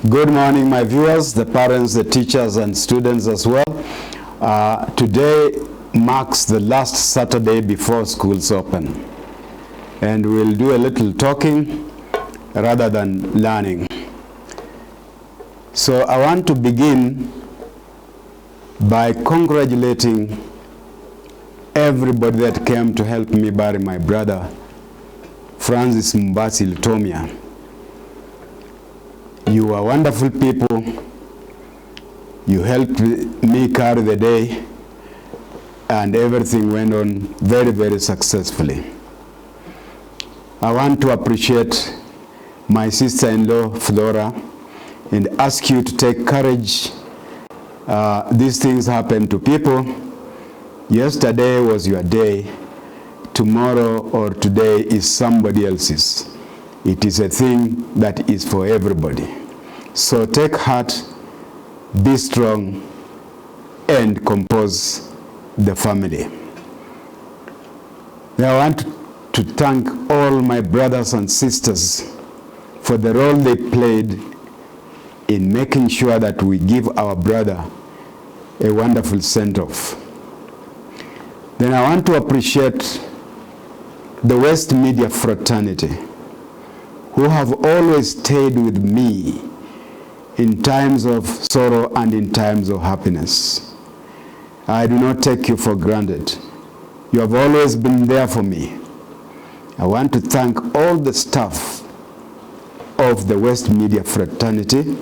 Good morning, my viewers, the parents, the teachers, and students as well. Today marks the last Saturday before schools open, and we'll do a little talking rather than learning. So I want to begin by congratulating everybody that came to help me bury my brother, Francis Mbasi Lutomia. You are wonderful people. You helped me carry the day, and everything went on very, very successfully. I want to appreciate my sister-in-law, Flora, and ask you to take courage. These things happen to people. Yesterday was your day. Tomorrow or today is somebody else's. It is a thing that is for everybody. So take heart, be strong, and compose the family. Now I want to thank all my brothers and sisters for the role they played in making sure that we give our brother a wonderful send-off. Then I want to appreciate the West Media fraternity, who have always stayed with me in times of sorrow and in times of happiness. I do not take you for granted. You have always been there for me. I want to thank all the staff of the West Media fraternity,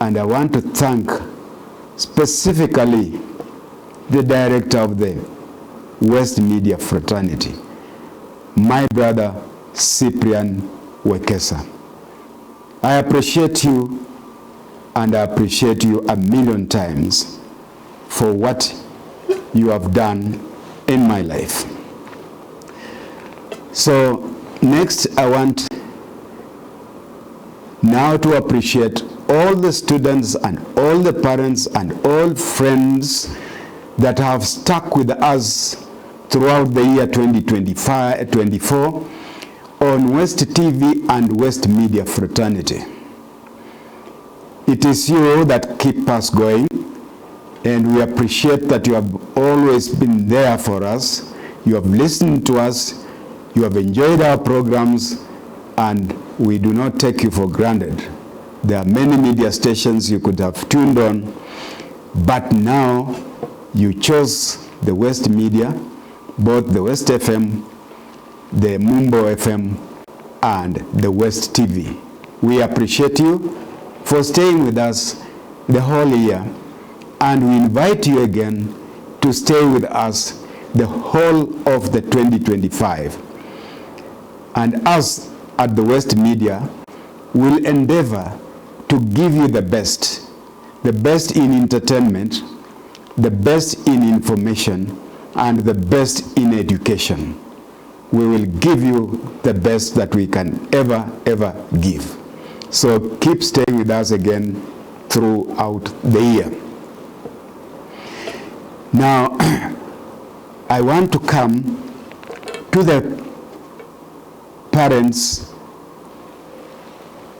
and I want to thank specifically the director of the West Media fraternity, my brother Cyprian Wekesa. I appreciate you, and I appreciate you a million times for what you have done in my life. So next, I want now to appreciate all the students and all the parents and all friends that have stuck with us throughout the year 2024 on West TV and West Media fraternity. It is you that keep us going, and we appreciate that you have always been there for us. You have listened to us, you have enjoyed our programs, and we do not take you for granted. There are many media stations you could have tuned on, but now you chose the West Media, both the West FM, the Mumbo FM, and the West TV. We appreciate you for staying with us the whole year, and we invite you again to stay with us the whole of the 2025. And us at the West Media will endeavor to give you the best in entertainment, the best in information, and the best in education. We will give you the best that we can ever give. So keep staying with us again throughout the year. Now, I want to come to the parents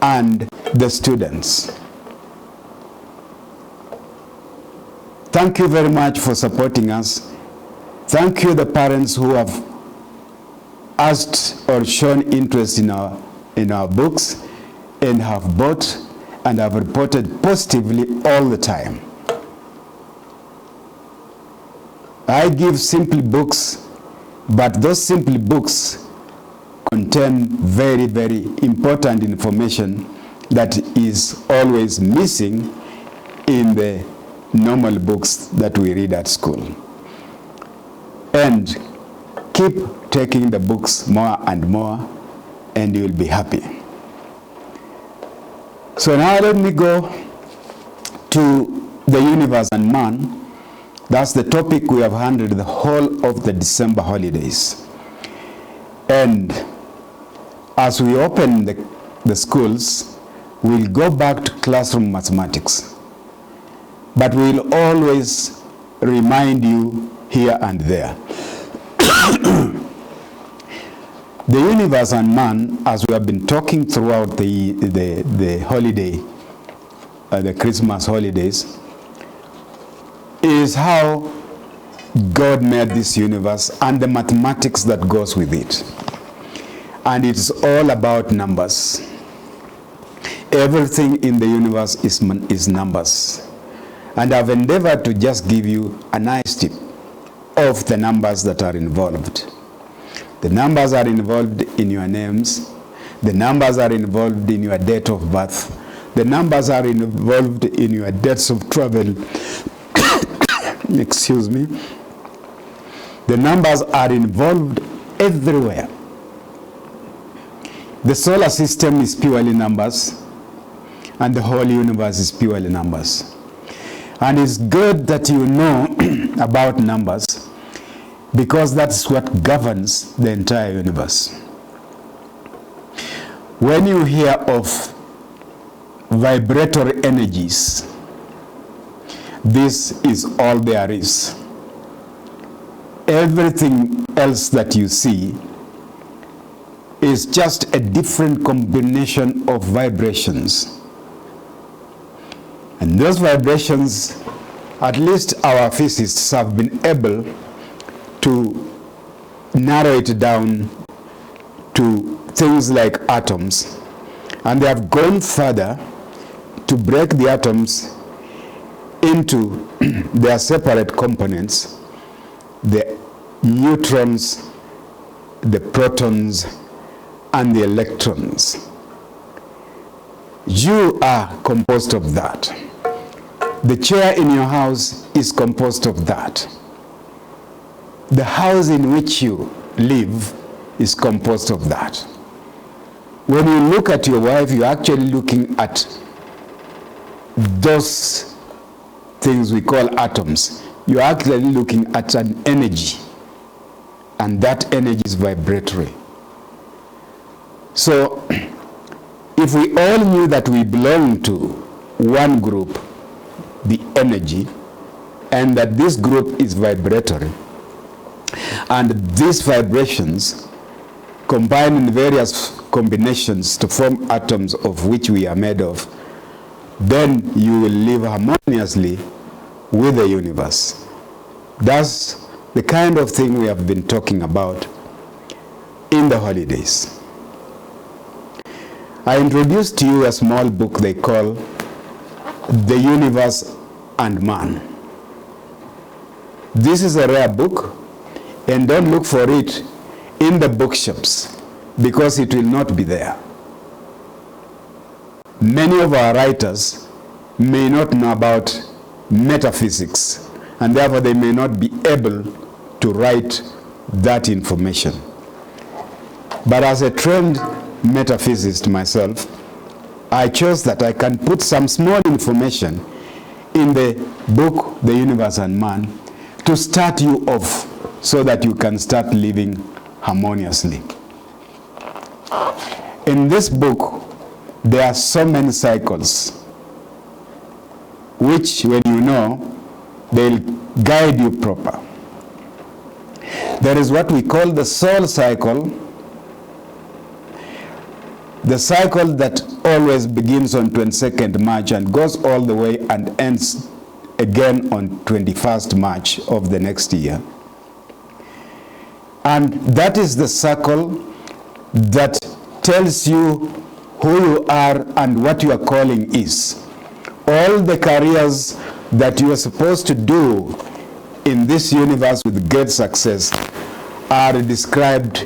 and the students. Thank you very much for supporting us. Thank you, the parents who have asked or shown interest in our books and have bought and have reported positively all the time. I give simple books, but those simple books contain very, very important information that is always missing in the normal books that we read at school. And keep taking the books more and more, and you will be happy. So now let me go to the universe and man. That's the topic we have handled the whole of the December holidays. And as we open the schools, we'll go back to classroom mathematics. But we'll always remind you here and there. The universe and man, as we have been talking throughout the holiday the Christmas holidays, is how God made this universe and the mathematics that goes with it. And it's all about numbers. Everything in the universe is numbers. And I've endeavored to just give you a nice tip of the numbers that are involved. The numbers are involved in your names. The numbers are involved in your date of birth. The numbers are involved in your dates of travel. Excuse me. The numbers are involved everywhere. The solar system is purely numbers, and the whole universe is purely numbers. And it's good that you know about numbers, because that's what governs the entire universe. When you hear of vibratory energies, this is all there is. Everything else that you see is just a different combination of vibrations. And those vibrations, at least our physicists have been able to narrow it down to things like atoms. And they have gone further to break the atoms into their separate components: the neutrons, the protons, and the electrons. You are composed of that. The chair in your house is composed of that. The house in which you live is composed of that. When you look at your wife, you're actually looking at those things we call atoms. You're actually looking at an energy, and that energy is vibratory. So, if we all knew that we belong to one group, the energy, and that this group is vibratory, and these vibrations combine in various combinations to form atoms of which we are made of, then you will live harmoniously with the universe. That's the kind of thing we have been talking about in the holidays. I introduced to you a small book they call The Universe and Man. This is a rare book, and don't look for it in the bookshops, because it will not be there. Many of our writers may not know about metaphysics, and therefore they may not be able to write that information. But as a trained metaphysicist myself, I chose that I can put some small information in the book, The Universe and Man, to start you off so that you can start living harmoniously. In this book, there are so many cycles, which, when you know, they'll guide you proper. There is what we call the soul cycle, the cycle that always begins on 22nd March and goes all the way and ends again on 21st March of the next year. And that is the cycle that tells you who you are and what your calling is. All the careers that you are supposed to do in this universe with great success are described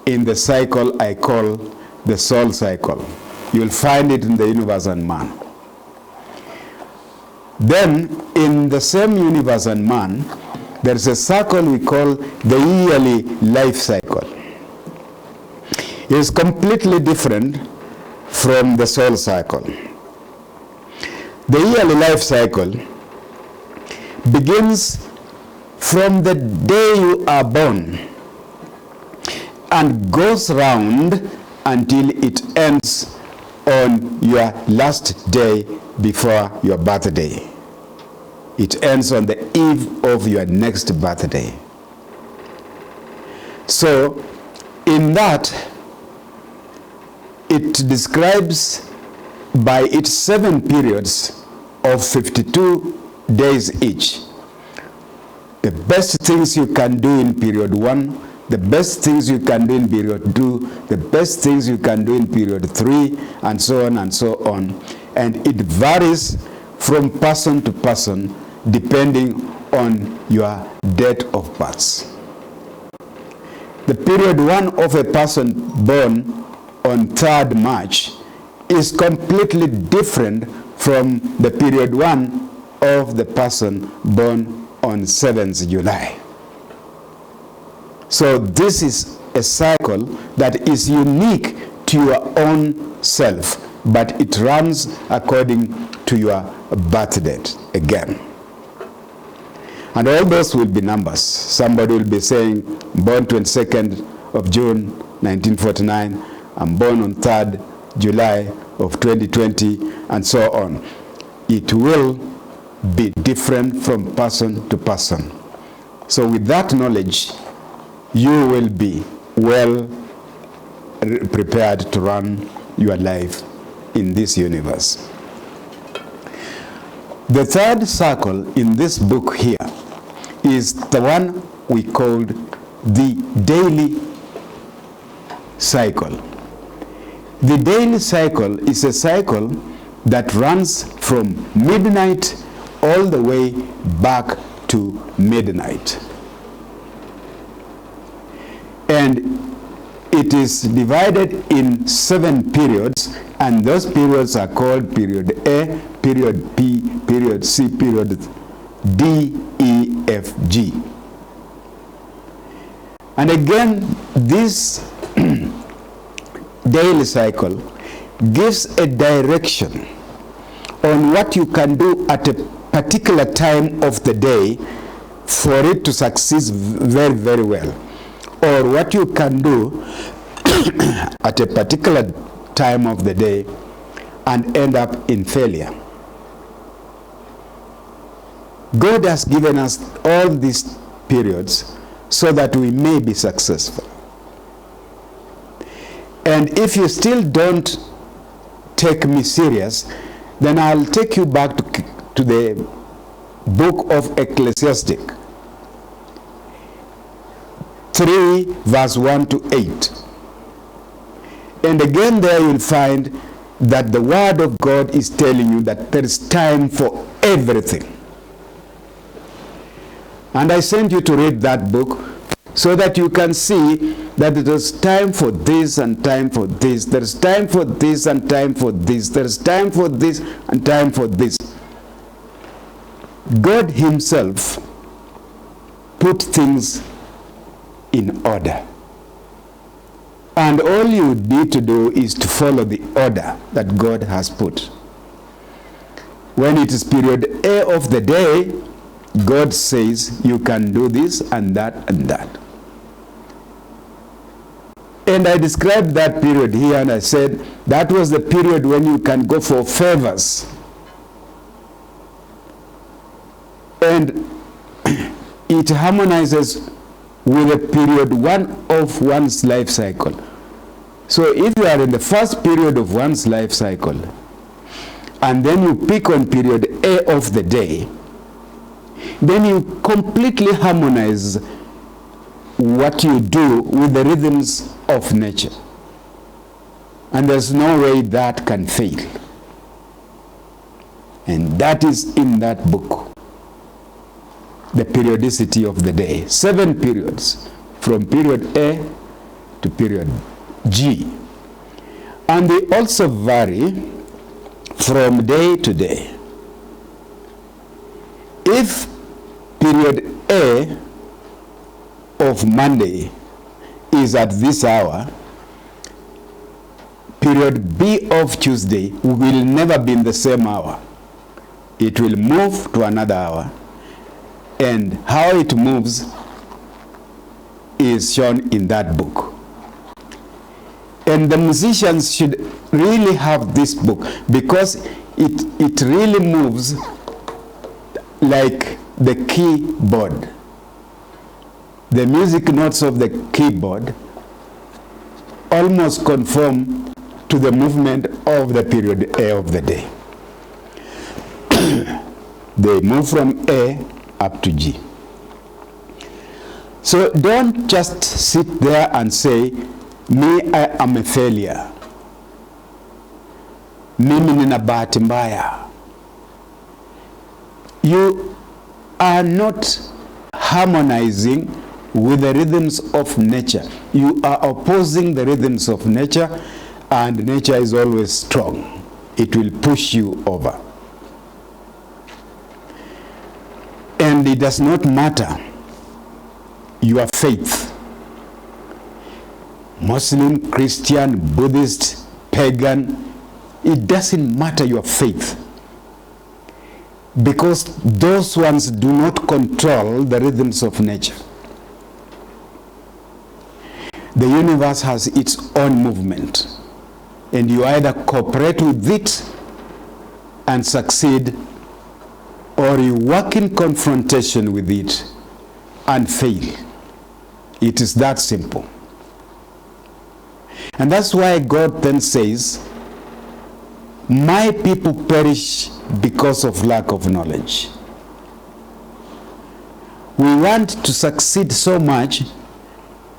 in the cycle I call the soul cycle. You'll find it in The Universe and Man. Then, in the same Universe and Man, there's a cycle we call the yearly life cycle. It is completely different from the soul cycle. The yearly life cycle begins from the day you are born and goes round until it ends on your last day before your birthday. It ends on the eve of your next birthday. So, in that, it describes by its 7 periods of 52 days each. The best things you can do in period 1, the best things you can do in period 2, the best things you can do in period 3, and so on and so on. And it varies from person to person depending on your date of birth. The period 1 of a person born on 3rd March is completely different from the period 1 of the person born on 7th July. So this is a cycle that is unique to your own self, but it runs according to your birth date again. And all those will be numbers. Somebody will be saying, born 22nd of June 1949, I'm born on 3rd July of 2020, and so on. It will be different from person to person. So with that knowledge, you will be well prepared to run your life in this universe. The third circle in this book here is the one we called the daily cycle. The daily cycle is a cycle that runs from midnight all the way back to midnight. And it is divided in 7 periods, and those periods are called period A, period B, period C, period D, E, F, G. And again, this daily cycle gives a direction on what you can do at a particular time of the day for it to succeed very, very well, or what you can do at a particular time of the day and end up in failure. God has given us all these periods so that we may be successful. And if you still don't take me serious, then I'll take you back to the book of Ecclesiastes 3 verse 1 to 8. And again there you'll find that the word of God is telling you that there is time for everything. And I sent you to read that book so that you can see that it is time for this and time for this. There is time for this and time for this. There is time for this and time for this. God himself put things in order. And all you need to do is to follow the order that God has put. When it is period A of the day, God says you can do this and that and that. And I described that period here, and I said that was the period when you can go for favors. And it harmonizes with the period 1 of one's life cycle. So if you are in the first period of one's life cycle, and then you pick on period A of the day, then you completely harmonize what you do with the rhythms of nature. And there's no way that can fail. And that is in that book, the periodicity of the day. 7 periods, from period A to period G. And they also vary from day to day. If period A of Monday is at this hour, period B of Tuesday will never be in the same hour. It will move to another hour. And how it moves is shown in that book. And the musicians should really have this book, because it really moves like the keyboard. The music notes of the keyboard almost conform to the movement of the period A of the day. They move from A up to G. So don't just sit there and say, me, I am a failure. Mimi nina bahati mbaya. You are not harmonizing with the rhythms of nature. You are opposing the rhythms of nature, and nature is always strong. It will push you over. And it does not matter your faith. Muslim, Christian, Buddhist, pagan, it doesn't matter your faith. Because those ones do not control the rhythms of nature. The universe has its own movement, and you either cooperate with it and succeed, or you work in confrontation with it and fail. It is that simple. And that's why God then says, my people perish because of lack of knowledge. We want to succeed so much,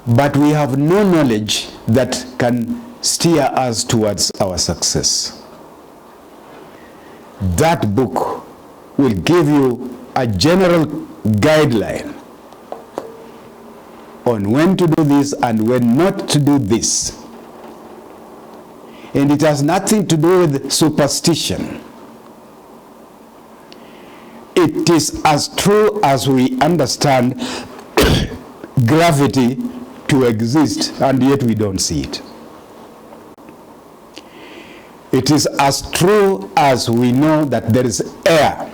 but we have no knowledge that can steer us towards our success. That book will give you a general guideline on when to do this and when not to do this. And it has nothing to do with superstition. It is as true as we understand gravity to exist, and yet we don't see it. It is as true as we know that there is air,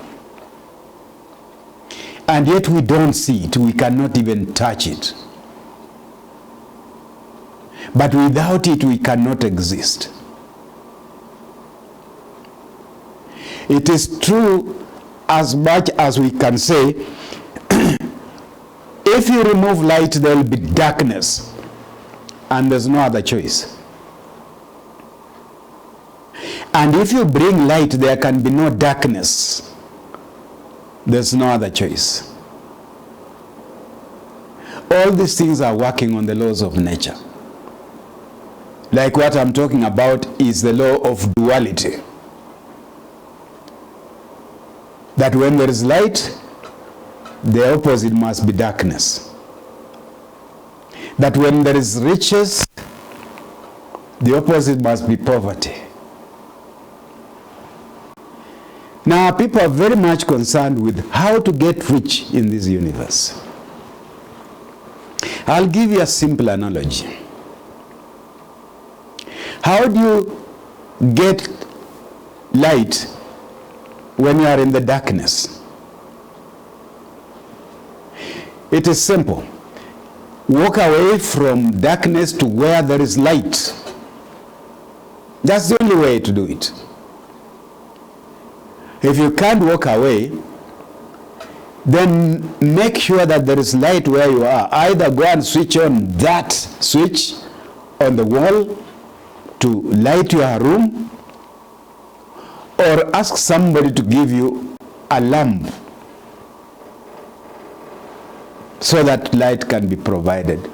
and yet we don't see it. We cannot even touch it. But without it, we cannot exist. It is true as much as we can say, if you remove light, there will be darkness, and there's no other choice. And if you bring light, there can be no darkness. There's no other choice. All these things are working on the laws of nature. Like what I'm talking about is the law of duality. That when there is light, the opposite must be darkness. That when there is riches, the opposite must be poverty. Now, people are very much concerned with how to get rich in this universe. I'll give you a simple analogy. How do you get light when you are in the darkness? It is simple. Walk away from darkness to where there is light. That's the only way to do it. If you can't walk away, then make sure that there is light where you are. Either go and switch on that switch on the wall to light your room, or ask somebody to give you a lamp so that light can be provided.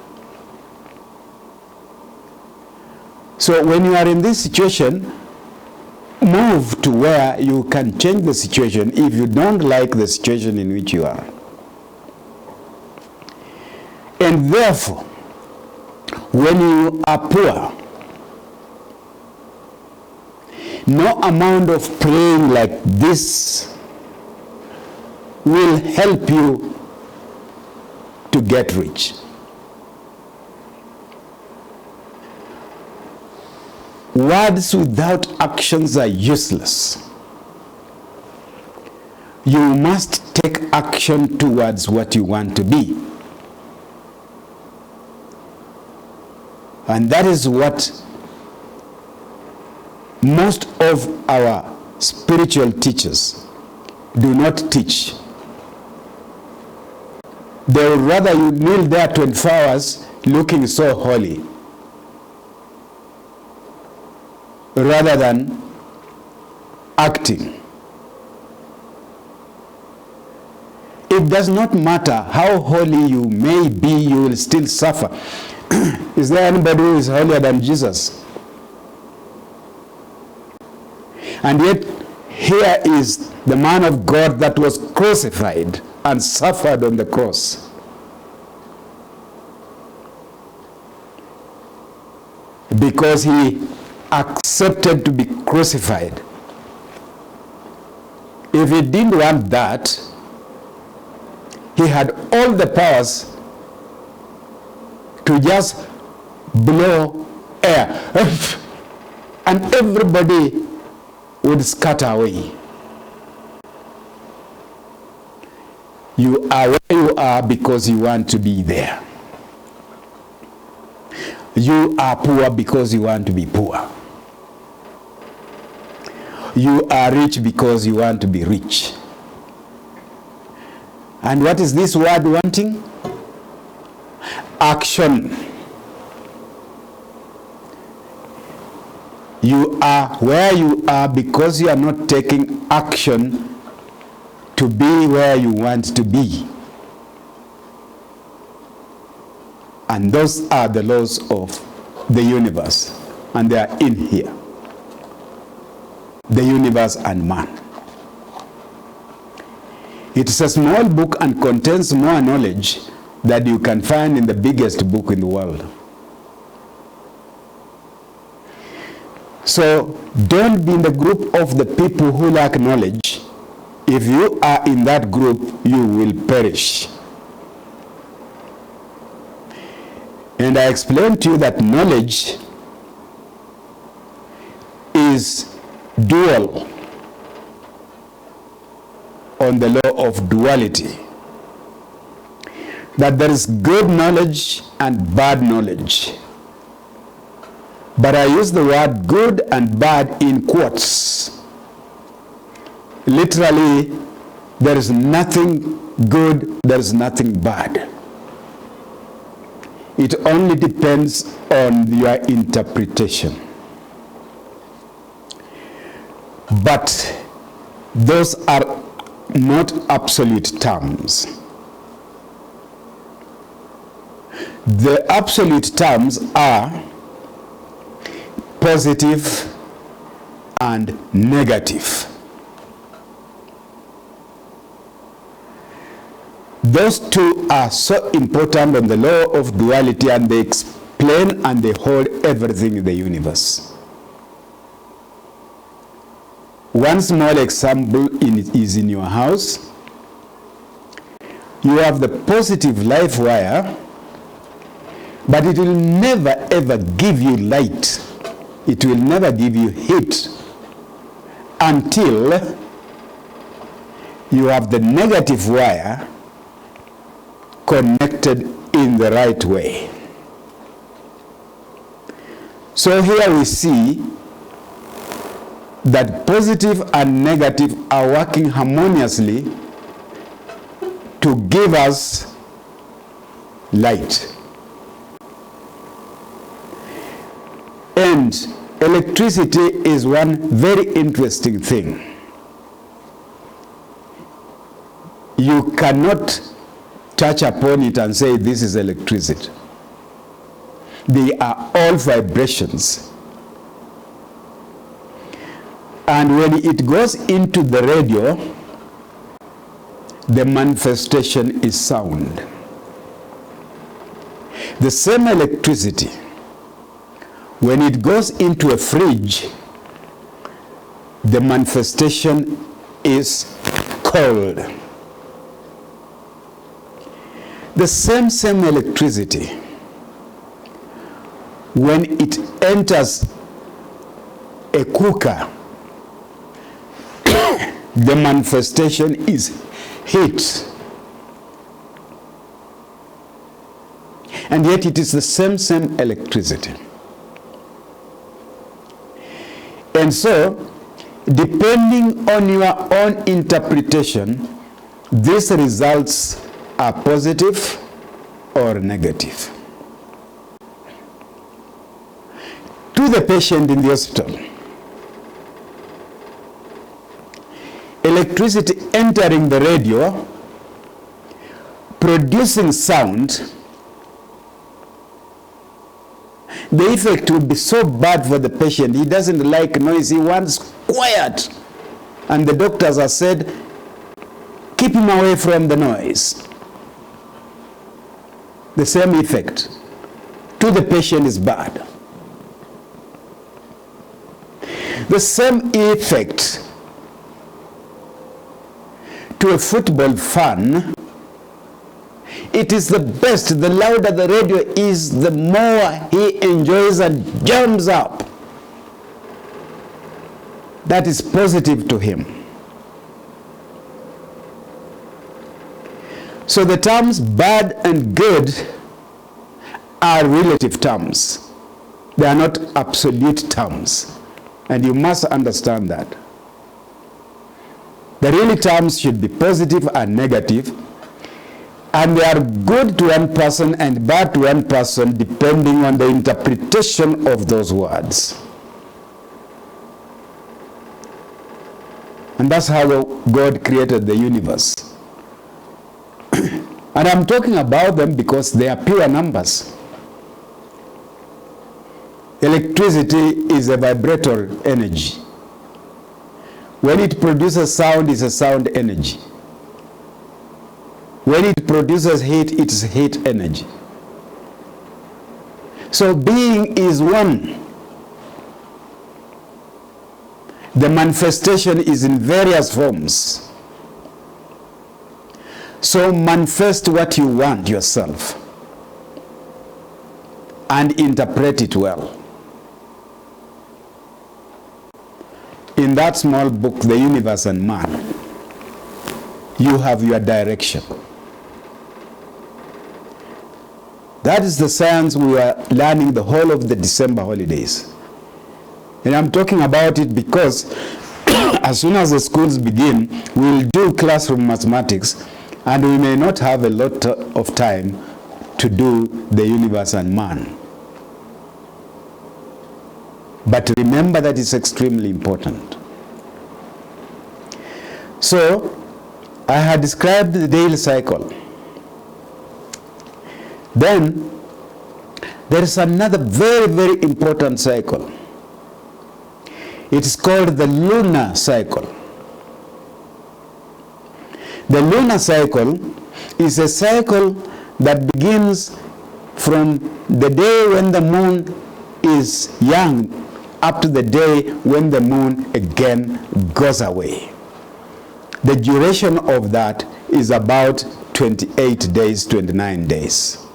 So when you are in this situation, move to where you can change the situation if you don't like the situation in which you are. And therefore, when you are poor, no amount of praying like this will help you to get rich. Words without actions are useless. You must take action towards what you want to be. And that is what most of our spiritual teachers do not teach. They would rather you kneel there 24 hours looking so holy. rather than acting. It does not matter how holy you may be, you will still suffer. Is there anybody who is holier than Jesus? And yet, here is the man of God that was crucified and suffered on the cross. Because he accepted to be crucified. If he didn't want that, he had all the powers to just blow air and everybody would scatter away. You are where you are because you want to be there. You are poor because you want to be poor. You are rich because you want to be rich. And what is this word wanting? Action. You are where you are because you are not taking action to be where you want to be. And those are the laws of the universe. And they are in here. The universe and man. It is a small book and contains more knowledge that you can find in the biggest book in the world. So don't be in the group of the people who lack knowledge. If you are in that group, you will perish. And I explained to you that knowledge is dual on the law of duality. That there is good knowledge and bad knowledge. But I use the word good and bad in quotes. Literally, there is nothing good, there is nothing bad. It only depends on your interpretation. But those are not absolute terms. The absolute terms are positive and negative. Those two are so important on the law of duality, and they explain and they hold everything in the universe. One small example is in your house. You have the positive life wire, but it will never ever give you light. It will never give you heat until you have the negative wire connected in the right way. So here we see that positive and negative are working harmoniously to give us light. And electricity is one very interesting thing. You cannot touch upon it and say this is electricity. They are all vibrations. And when it goes into the radio, the manifestation is sound. The same electricity, when it goes into a fridge, the manifestation is cold. The same electricity, when it enters a cooker, the manifestation is heat. And yet it is the same electricity. And so, depending on your own interpretation, these results are positive or negative. To the patient in the hospital, electricity entering the radio, producing sound, the effect will be so bad for the patient. He doesn't like noise, he wants quiet. And the doctors have said, keep him away from the noise. The same effect to the patient is bad. The same effect to a football fan. It is the best. The louder the radio is, the more he enjoys and jumps up. That is positive to him. So the terms bad and good are relative terms. They are not absolute terms. And you must understand that. The real terms should be positive and negative. And they are good to one person and bad to one person depending on the interpretation of those words. And that's how God created the universe. And I'm talking about them because they are pure numbers. Electricity is a vibratory energy. When it produces sound, it's a sound energy. When it produces heat, it's heat energy. So being is one. The manifestation is in various forms. So manifest what you want yourself and interpret it well. In that small book, The Universe and Man, you have your direction. That is the science we are learning the whole of the December holidays. And I'm talking about it because as soon as the schools begin, we'll do classroom mathematics, and we may not have a lot of time to do the universe and man. But remember that it's extremely important. So, I had described the daily cycle. Then, there is another very, very important cycle. It is called the lunar cycle. The lunar cycle is a cycle that begins from the day when the moon is young up to the day when the moon again goes away. The duration of that is about 28 days, 29 days.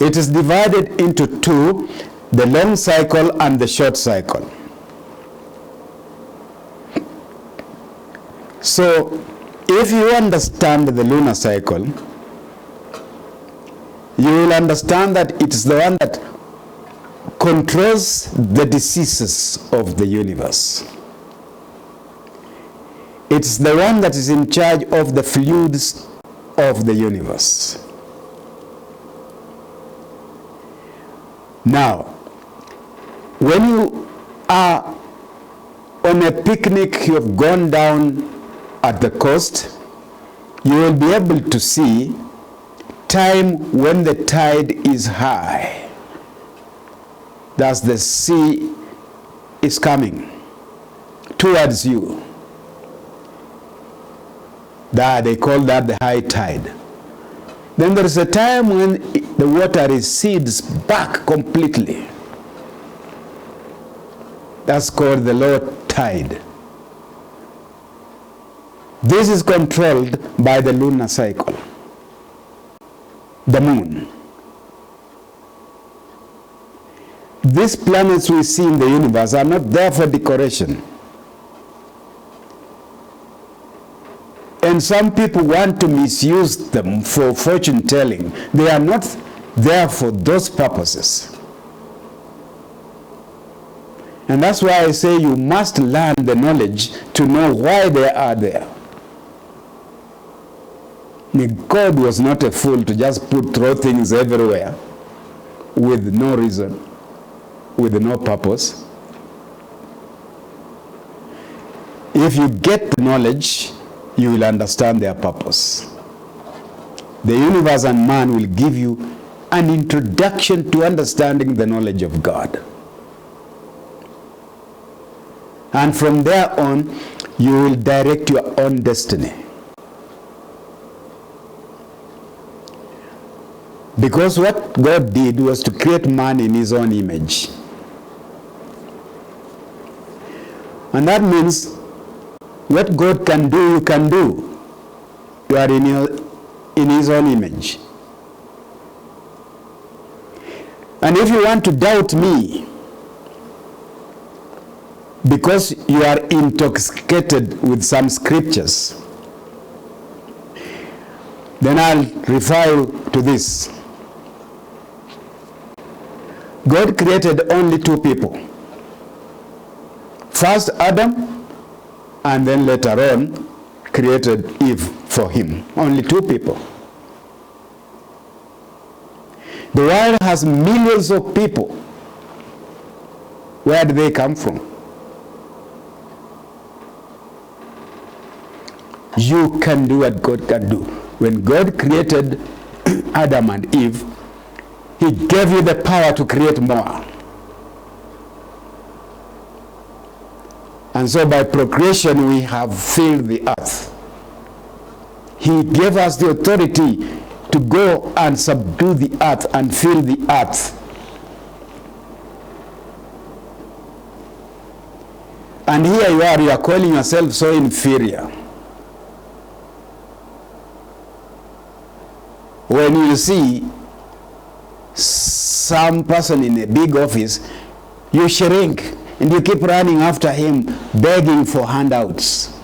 It is divided into two, the long cycle and the short cycle. So, if you understand the lunar cycle, you will understand that it is the one that controls the diseases of the universe. It's the one that is in charge of the fluids of the universe. Now, when you are on a picnic, you have gone down at the coast, you will be able to see time when the tide is high. That's the sea is coming towards you. That they call that the high tide. Then there is a time when the water recedes back completely. That's called the low tide. This is controlled by the lunar cycle, the moon. These planets we see in the universe are not there for decoration. And some people want to misuse them for fortune telling. They are not there for those purposes. And that's why I say you must learn the knowledge to know why they are there. God was not a fool to just throw things everywhere with no reason, with no purpose. If you get the knowledge, you will understand their purpose. The universe and man will give you an introduction to understanding the knowledge of God. And from there on, you will direct your own destiny. Because what God did was to create man in his own image. And that means what God can do, you can do. You are in his own image. And if you want to doubt me, because you are intoxicated with some scriptures, then I'll refer you to this. God created only two people. First Adam, and then later on created Eve for him. Only two people. The world has millions of people. Where do they come from? You can do what God can do. When God created Adam and Eve, He gave you the power to create more. And so by procreation we have filled the earth. He gave us the authority to go and subdue the earth and fill the earth. And here you are calling yourself so inferior. When you see some person in a big office, you shrink and you keep running after him, begging for handouts,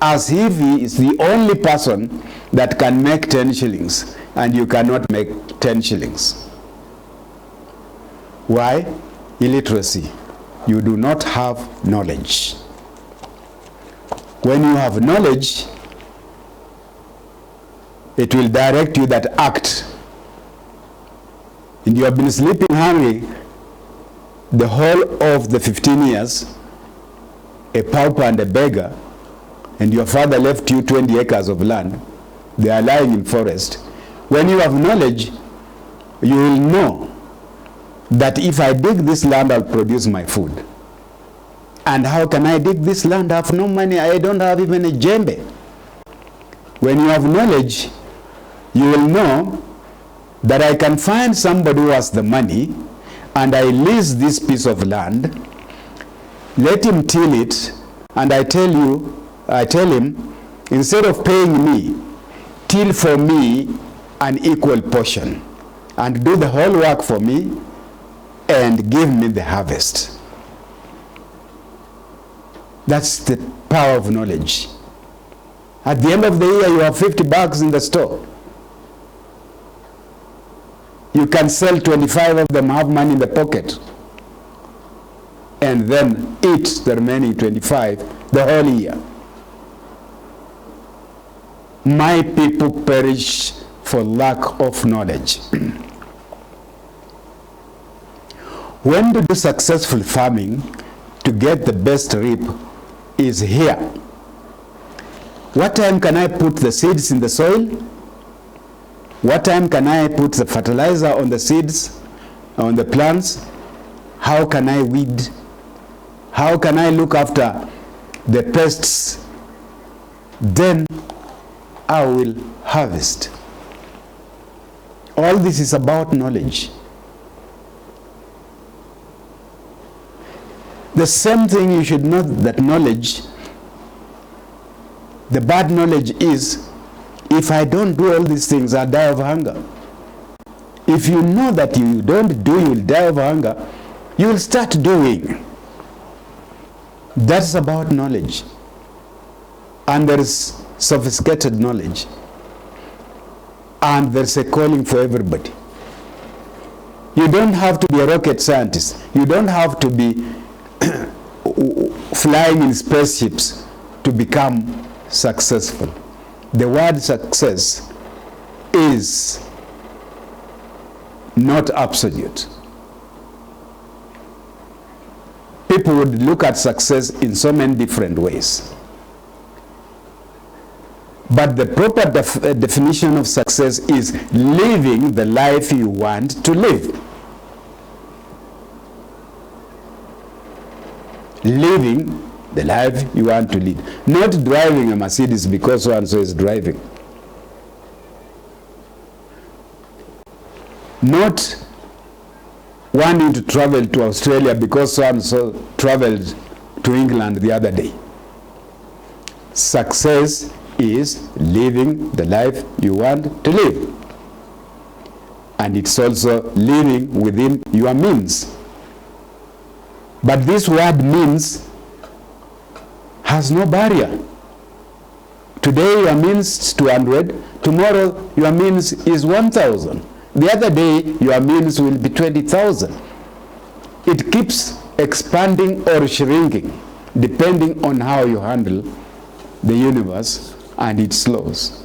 as if he is the only person that can make 10 shillings and you cannot make 10 shillings. Why? Illiteracy. You do not have knowledge. When you have knowledge, it will direct you that act. And you have been sleeping hungry the whole of the 15 years, a pauper and a beggar, and your father left you 20 acres of land. They are lying in forest. When you have knowledge, you will know that if I dig this land, I'll produce my food. And how can I dig this land? I have no money. I don't have even a djembe. When you have knowledge, you will know that I can find somebody who has the money, and I lease this piece of land, let him till it, and I tell him, instead of paying me, till for me an equal portion, and do the whole work for me, and give me the harvest. That's the power of knowledge. At the end of the year, you have 50 bucks in the store. You can sell 25 of them, have money in the pocket, and then eat the remaining 25 the whole year. My people perish for lack of knowledge. When to do successful farming to get the best reap is here. What time can I put the seeds in the soil? What time can I put the fertilizer on the seeds, on the plants? How can I weed? How can I look after the pests? Then I will harvest. All this is about knowledge. The same thing you should know, that knowledge, the bad knowledge is, if I don't do all these things, I'll die of hunger. If you know that you don't do, you'll die of hunger, you will start doing. That's about knowledge. And there is sophisticated knowledge. And there's a calling for everybody. You don't have to be a rocket scientist. You don't have to be flying in spaceships to become successful. The word success is not absolute. people would look at success in so many different ways. But the proper definition of success is living the life you want to live. Living the life you want to lead. Not driving a Mercedes because so-and-so is driving. Not wanting to travel to Australia because so-and-so traveled to England the other day. Success is living the life you want to live. And it's also living within your means. But this word means has no barrier. Today your means is 200, tomorrow your means is 1,000. The other day your means will be 20,000. It keeps expanding or shrinking depending on how you handle the universe and its laws.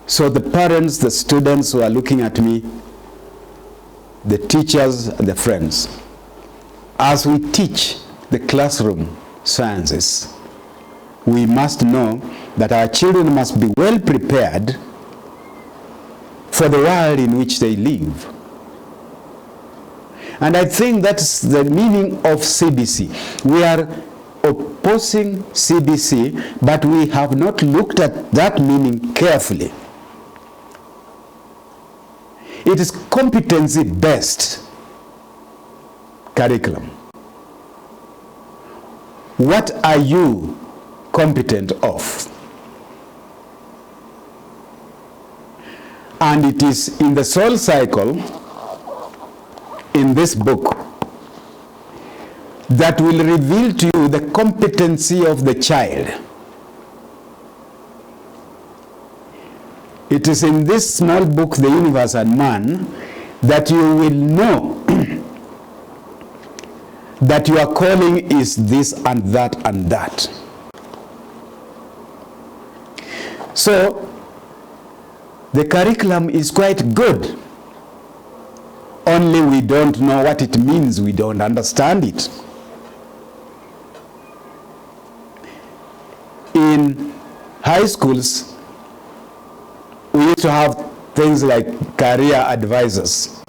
So the parents, the students who are looking at me, the teachers and the friends, as we teach the classroom sciences, we must know that our children must be well prepared for the world in which they live. And I think that's the meaning of CBC. We are opposing CBC, but we have not looked at that meaning carefully. It is competency-based curriculum. What are you competent of? And it is in the soul cycle in this book that will reveal to you the competency of the child. It is in this small book, The Universe and Man, that you will know that your calling is this and that and that. So, the curriculum is quite good. Only we don't know what it means, we don't understand it. In high schools, we used to have things like career advisors.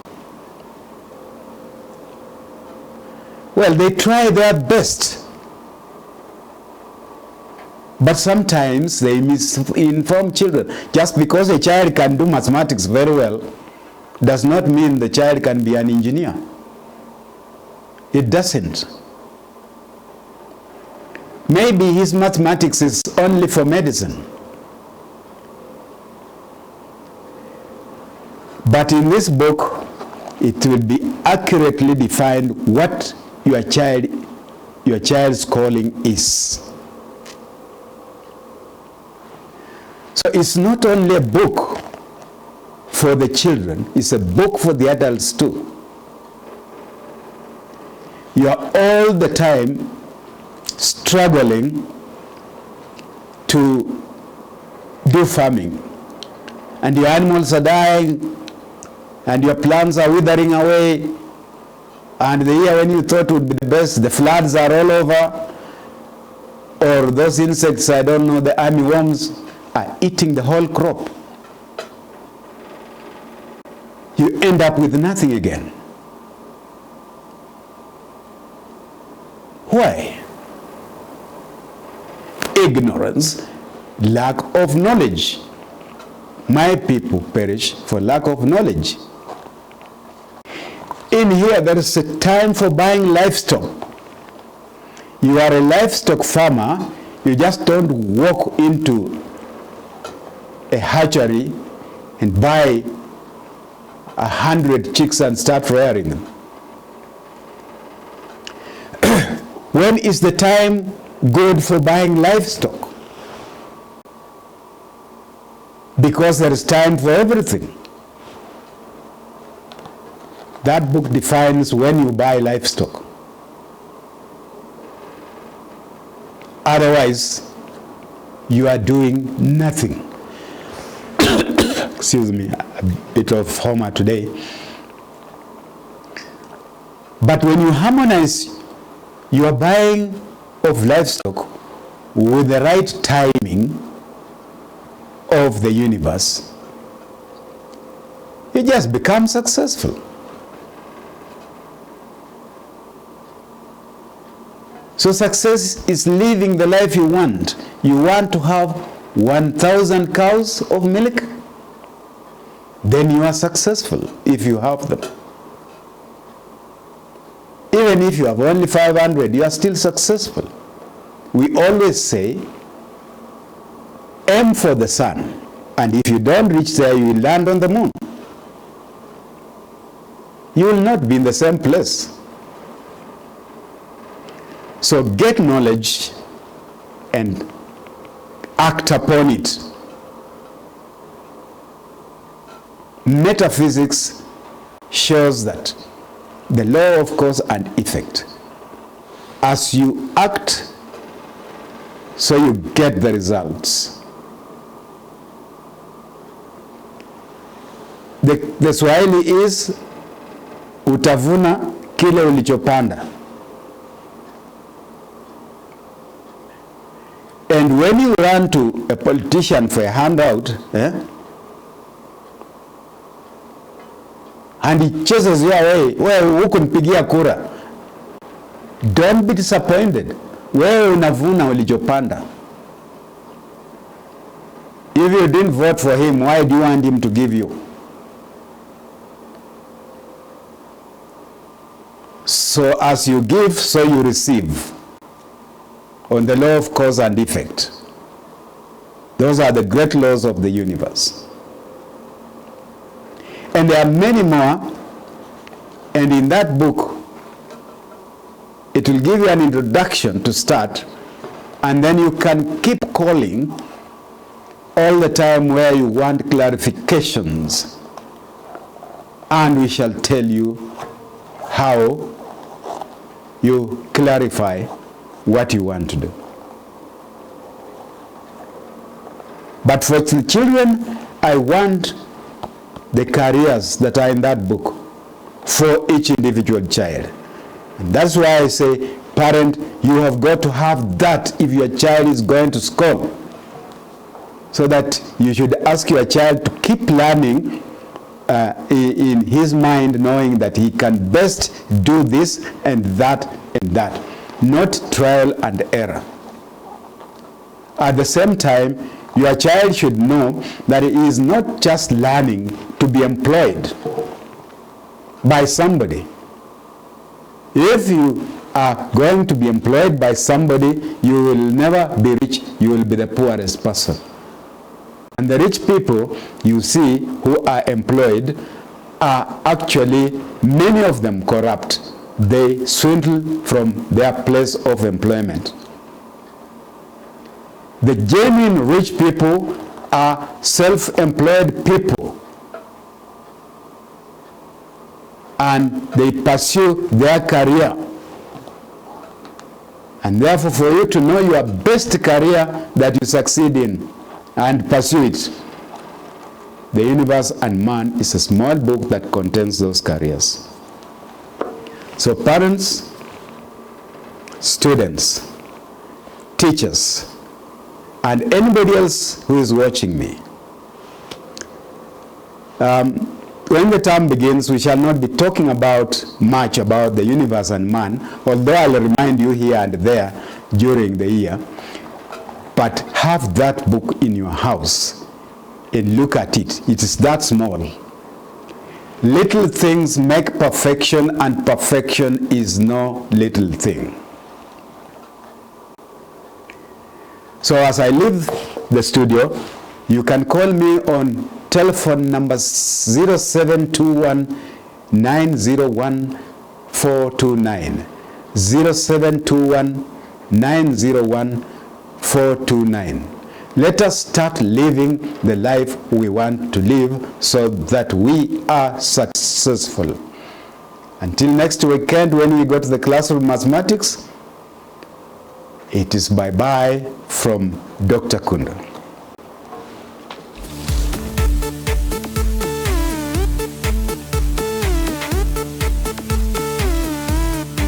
Well, they try their best, but sometimes they misinform children. Just because a child can do mathematics very well does not mean the child can be an engineer. It doesn't. Maybe his mathematics is only for medicine. But in this book, it will be accurately defined what your child's calling is. So it's not only a book for the children, it's a book for the adults too. You are all the time struggling to do farming, and your animals are dying, and your plants are withering away, and the year when you thought would be the best, the floods are all over, or those insects, I don't know, the armyworms, are eating the whole crop. You end up with nothing again. Why? Ignorance, lack of knowledge. My people perish for lack of knowledge. In here, there is a time for buying livestock. You are a livestock farmer, you just don't walk into a hatchery and buy 100 chicks and start rearing them. When is the time good for buying livestock? Because there is time for everything. That book defines when you buy livestock. Otherwise, you are doing nothing. Excuse me, a bit of Homer today. But when you harmonize your buying of livestock with the right timing of the universe, you just become successful. So success is living the life you want. You want to have 1,000 cows of milk? Then you are successful if you have them. Even if you have only 500, you are still successful. We always say, aim for the sun. And if you don't reach there, you will land on the moon. You will not be in the same place. So get knowledge and act upon it. Metaphysics shows that the law of cause and effect. As you act, so you get the results. The Swahili is utavuna kile ulichopanda. And when you run to a politician for a handout, and he chases you away, wewe hukunipigia kura, don't be disappointed. Wewe unavuna ulichopanda. If you didn't vote for him, why do you want him to give you? So as you give, so you receive. On the law of cause and effect. Those are the great laws of the universe. And there are many more. And in that book, it will give you an introduction to start. And then you can keep calling all the time where you want clarifications. And we shall tell you how you clarify what you want to do. But for the children, I want the careers that are in that book for each individual child. And that's why I say, parent, you have got to have that if your child is going to school. So that you should ask your child to keep learning in his mind, knowing that he can best do this and that and that. Not trial and error. At the same time, your child should know that he is not just learning to be employed by somebody. If you are going to be employed by somebody, you will never be rich, you will be the poorest person. And the rich people you see who are employed are actually, many of them, corrupt. They swindle from their place of employment. The genuine rich people are self-employed people, and they pursue their career. And therefore, for you to know your best career that you succeed in and pursue it, The Universe and Man is a small book that contains those careers. So parents, students, teachers, and anybody else who is watching me, when the term begins, we shall not be talking much about the universe and man, although I'll remind you here and there during the year. But have that book in your house and look at it. It is that small. Little things make perfection, and perfection is no little thing. So as I leave the studio, you can call me on telephone number 0721 901 429. 0721 901 429. Let us start living the life we want to live so that we are successful. Until next weekend when we go to the class of mathematics, it is bye-bye from Dr. Kunda.